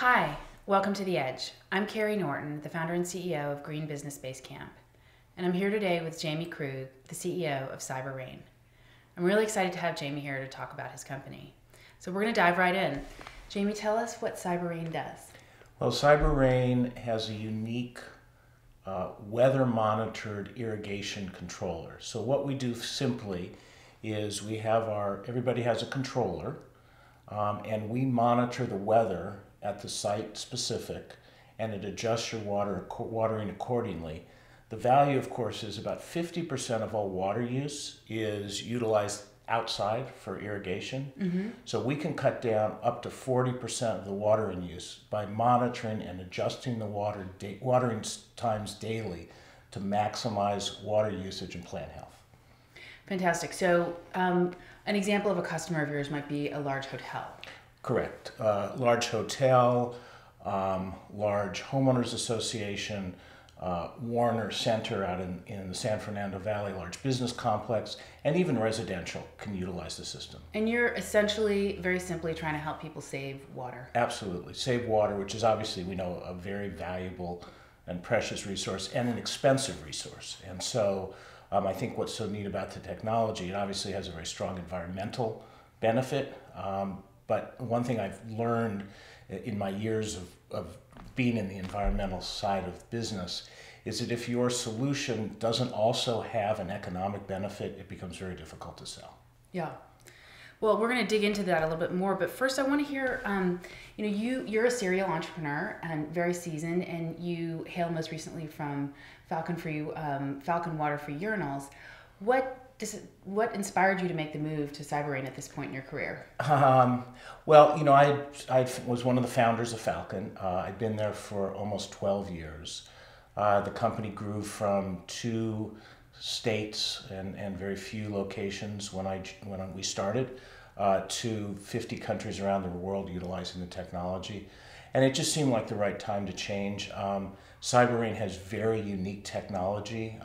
Hi, welcome to The Edge. I'm Carrie Norton, the founder and CEO of Green Business Base Camp, and I'm here today with Jamie Krug, the CEO of CyberRain. I'm really excited to have Jamie here to talk about his company. So we're going to dive right in. Jamie, tell us what CyberRain does. Well, CyberRain has a unique weather-monitored irrigation controller. So what we do simply is everybody has a controller, and we monitor the weather at the site specific, and it adjusts your watering accordingly. The value, of course, is about 50% of all water use is utilized outside for irrigation. Mm-hmm. So we can cut down up to 40% of the watering use by monitoring and adjusting the watering times daily to maximize water usage and plant health. Fantastic. So an example of a customer of yours might be a large hotel. Correct. Large hotel, large homeowners association, Warner Center out in the San Fernando Valley, large business complex, and even residential can utilize the system. And you're essentially, very simply, trying to help people save water. Absolutely. Save water, which is obviously, we know, a very valuable and precious resource and an expensive resource. And so I think what's so neat about the technology, it obviously has a very strong environmental benefit. But one thing I've learned in my years of being in the environmental side of business is that if your solution doesn't also have an economic benefit, it becomes very difficult to sell. Yeah. Well, we're going to dig into that a little bit more, but first I want to hear, you're a serial entrepreneur and very seasoned, and you hail most recently from Falcon Water-Free Urinals. What inspired you to make the move to CyberRain at this point in your career? Well, I was one of the founders of Falcon. I'd been there for almost 12 years. The company grew from 2 states and very few locations when we started to 50 countries around the world utilizing the technology. And it just seemed like the right time to change. CyberRain has very unique technology.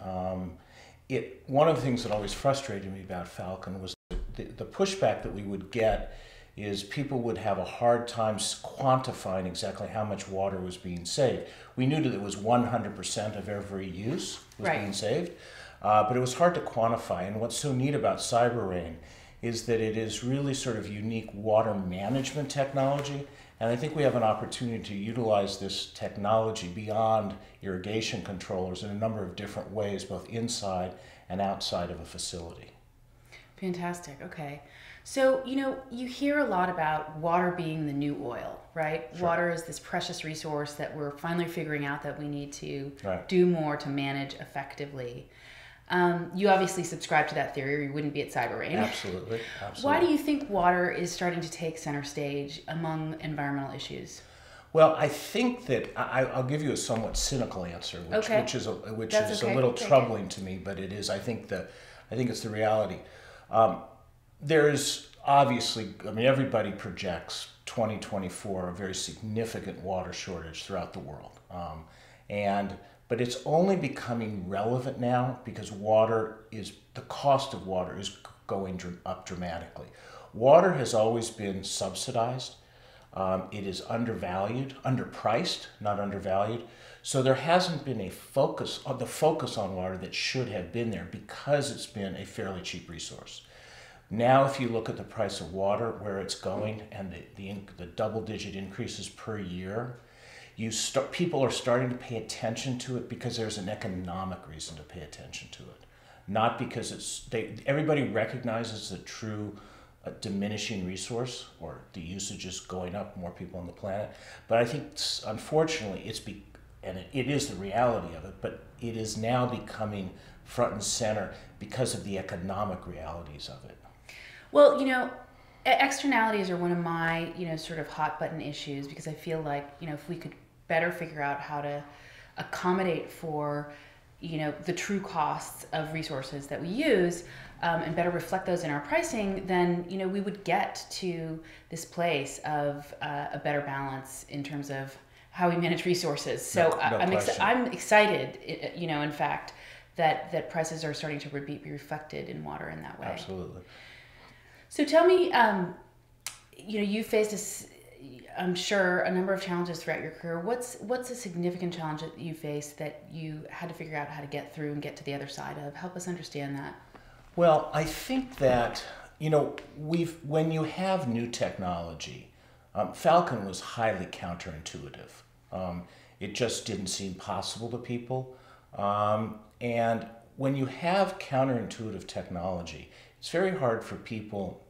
One of the things that always frustrated me about Falcon was the pushback that we would get is people would have a hard time quantifying exactly how much water was being saved. We knew that it was 100% of every use was being saved, but it was hard to quantify. And what's so neat about CyberRain is that it is really sort of unique water management technology. And I think we have an opportunity to utilize this technology beyond irrigation controllers in a number of different ways, both inside and outside of a facility. Fantastic. Okay. So, you hear a lot about water being the new oil, right? Sure. Water is this precious resource that we're finally figuring out that we need to Right. do more to manage effectively. You obviously subscribe to that theory or you wouldn't be at CyberRain. Absolutely. Why do you think water is starting to take center stage among environmental issues? Well, I think that I'll give you a somewhat cynical answer, which is a little troubling to me, but it is. I think it's the reality. There's obviously, everybody projects 2024 a very significant water shortage throughout the world, but it's only becoming relevant now because the cost of water is going up dramatically. Water has always been subsidized. It is underpriced, not undervalued. So there hasn't been the focus on water that should have been there because it's been a fairly cheap resource. Now, if you look at the price of water, where it's going, and the double-digit increases per year, people are starting to pay attention to it because there's an economic reason to pay attention to it, not because everybody recognizes the true diminishing resource or the usage is going up, more people on the planet. But I think, unfortunately, it is the reality of it, but it is now becoming front and center because of the economic realities of it. Well, externalities are one of my, sort of hot button issues because I feel like, if we could better figure out how to accommodate for, the true costs of resources that we use and better reflect those in our pricing, then, we would get to this place of a better balance in terms of how we manage resources. So I'm excited, in fact, that prices are starting to be reflected in water in that way. Absolutely. So tell me, you faced I'm sure, a number of challenges throughout your career. What's a significant challenge that you faced that you had to figure out how to get through and get to the other side of? Help us understand that. Well, I think that, when you have new technology, Falcon was highly counterintuitive. It just didn't seem possible to people. And when you have counterintuitive technology, it's very hard for people,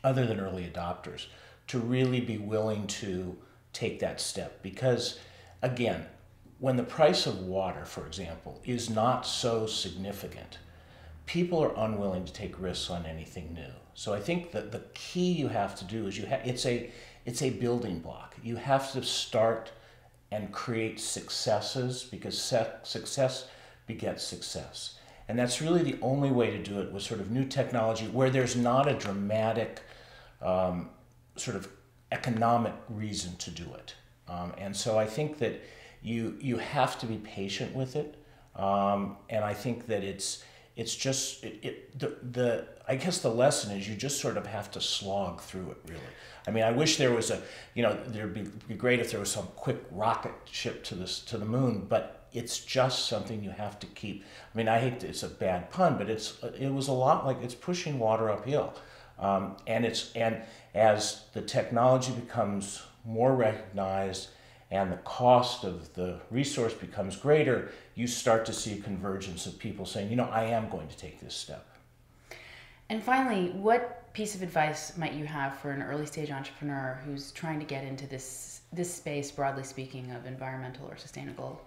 other than early adopters, to really be willing to take that step. Because, again, when the price of water, for example, is not so significant, people are unwilling to take risks on anything new. So I think that the key you have to do is it's a building block. You have to start and create successes, because success begets success. And that's really the only way to do it with sort of new technology where there's not a dramatic sort of economic reason to do it. And so I think that you have to be patient with it. And I think that it's just I guess the lesson is you just sort of have to slog through it, really. I mean, I wish there was there'd be great if there was some quick rocket ship to the moon, but it's just something you have to keep. I mean, it's a bad pun, but it was a lot like it's pushing water uphill. And as the technology becomes more recognized and the cost of the resource becomes greater, you start to see a convergence of people saying, I am going to take this step. And finally, what piece of advice might you have for an early stage entrepreneur who's trying to get into this space, broadly speaking, of environmental or sustainable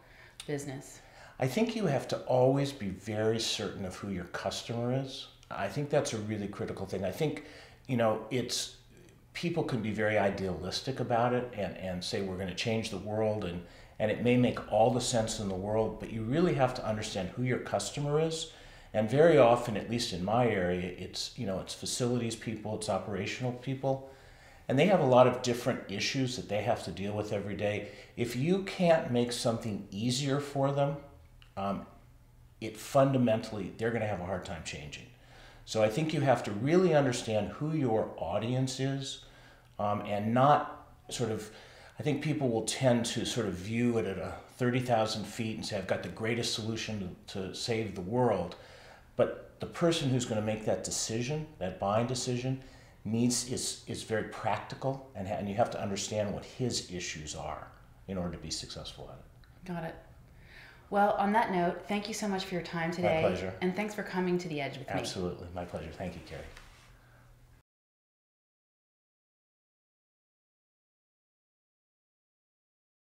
business? I think you have to always be very certain of who your customer is. I think that's a really critical thing. I think, people can be very idealistic about it and say we're going to change the world, and it may make all the sense in the world, but you really have to understand who your customer is. And very often, at least in my area, it's facilities people, it's operational people, and they have a lot of different issues that they have to deal with every day. If you can't make something easier for them, they're going to have a hard time changing. So I think you have to really understand who your audience is, and not I think people will tend to sort of view it at 30,000 feet and say, I've got the greatest solution to save the world. But the person who's going to make that decision, that buying decision, is very practical, and you have to understand what his issues are in order to be successful at it. Got it. Well, on that note, thank you so much for your time today. My pleasure. And thanks for coming to The Edge with me. Absolutely. My pleasure. Thank you, Carrie.